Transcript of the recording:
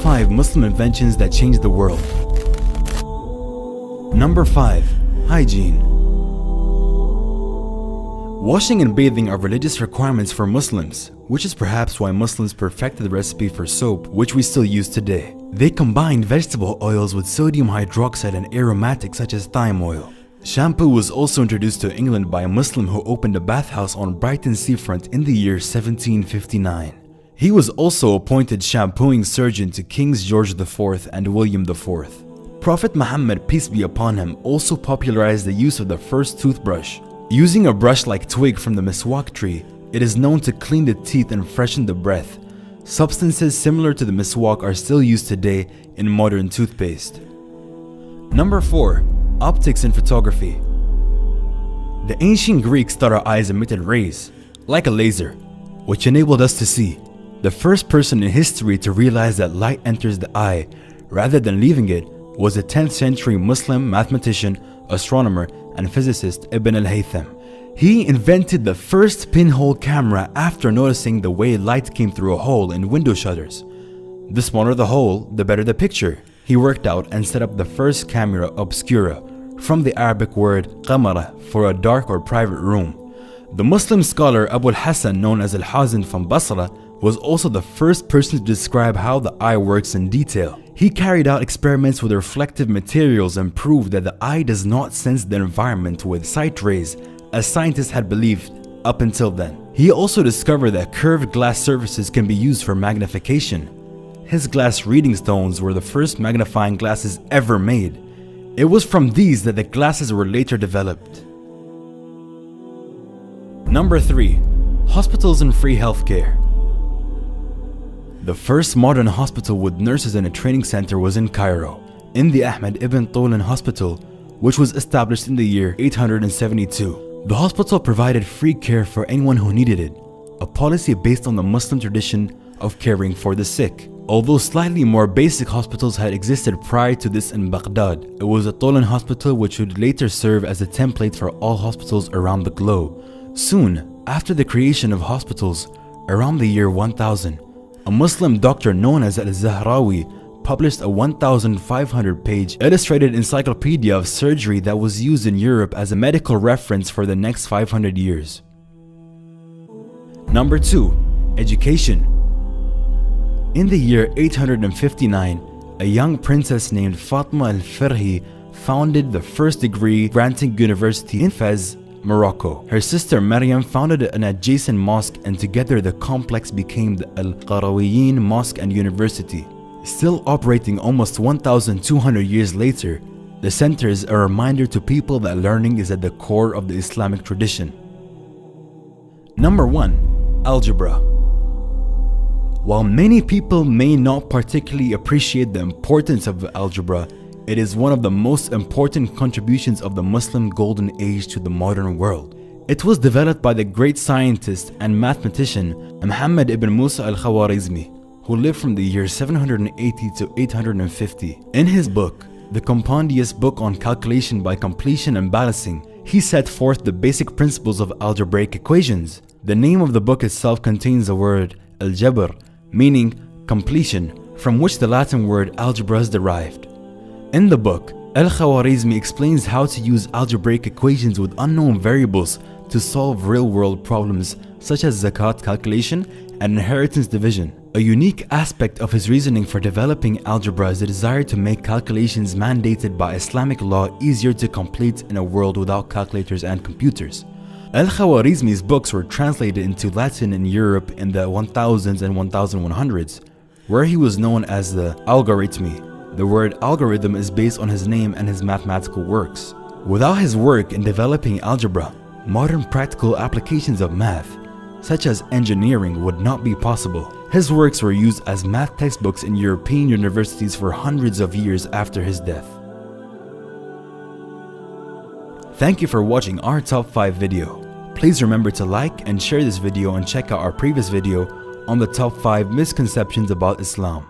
5 Muslim inventions that changed the world. Number 5. Hygiene. Washing and bathing are religious requirements for Muslims, which is perhaps why Muslims perfected the recipe for soap, which we still use today. They combined vegetable oils with sodium hydroxide and aromatics such as thyme oil. Shampoo was also introduced to England by a Muslim who opened a bathhouse on Brighton seafront in the year 1759. He was also appointed shampooing surgeon to Kings George IV and William IV. Prophet Muhammad, peace be upon him, also popularized the use of the first toothbrush. Using a brush-like twig from the miswak tree, it is known to clean the teeth and freshen the breath. Substances similar to the miswak are still used today in modern toothpaste. Number 4. Optics in photography. The ancient Greeks thought our eyes emitted rays, like a laser, which enabled us to see. The first person in history to realize that light enters the eye rather than leaving it was a 10th century Muslim mathematician, astronomer, and physicist Ibn al-Haytham. He invented the first pinhole camera after noticing the way light came through a hole in window shutters. The smaller the hole, the better the picture. He worked out and set up the first camera obscura, from the Arabic word qamara, for a dark or private room. The Muslim scholar Abu al-Hasan, known as al-Hazin from Basra, was also the first person to describe how the eye works in detail. He carried out experiments with reflective materials and proved that the eye does not sense the environment with sight rays, as scientists had believed up until then. He also discovered that curved glass surfaces can be used for magnification. His glass reading stones were the first magnifying glasses ever made. It was from these that the glasses were later developed. Number 3. Hospitals and free healthcare. The first modern hospital with nurses and a training center was in Cairo, in the Ahmed ibn Tulun Hospital, which was established in the year 872. The hospital provided free care for anyone who needed it, a policy based on the Muslim tradition of caring for the sick. Although slightly more basic hospitals had existed prior to this in Baghdad, it was the Tulun Hospital which would later serve as a template for all hospitals around the globe. Soon after the creation of hospitals, around the year 1000, a Muslim doctor known as Al-Zahrawi published a 1,500-page illustrated encyclopedia of surgery that was used in Europe as a medical reference for the next 500 years. Number 2. Education. In the year 859, a young princess named Fatma al-Firhi founded the first degree-granting university in Fez, Morocco. Her sister Maryam founded an adjacent mosque, and together the complex became the Al-Qarawiyyin Mosque and University. Still operating almost 1,200 years later, the center is a reminder to people that learning is at the core of the Islamic tradition. Number 1. Algebra. While many people may not particularly appreciate the importance of algebra, it is one of the most important contributions of the Muslim Golden Age to the modern world. It was developed by the great scientist and mathematician Muhammad ibn Musa al-Khwarizmi, who lived from the year 780 to 850. In his book, The Compendious Book on Calculation by Completion and Balancing, he set forth the basic principles of algebraic equations. The name of the book itself contains the word al-jabr, meaning completion, from which the Latin word algebra is derived. In the book, Al-Khwarizmi explains how to use algebraic equations with unknown variables to solve real-world problems such as zakat calculation and inheritance division. A unique aspect of his reasoning for developing algebra is the desire to make calculations mandated by Islamic law easier to complete in a world without calculators and computers. Al-Khwarizmi's books were translated into Latin in Europe in the 1000s and 1100s, where he was known as the Algorithmi. The word algorithm is based on his name and his mathematical works. Without his work in developing algebra, modern practical applications of math, such as engineering, would not be possible. His works were used as math textbooks in European universities for hundreds of years after his death. Thank you for watching our top 5 video. Please remember to like and share this video, and check out our previous video on the top 5 misconceptions about Islam.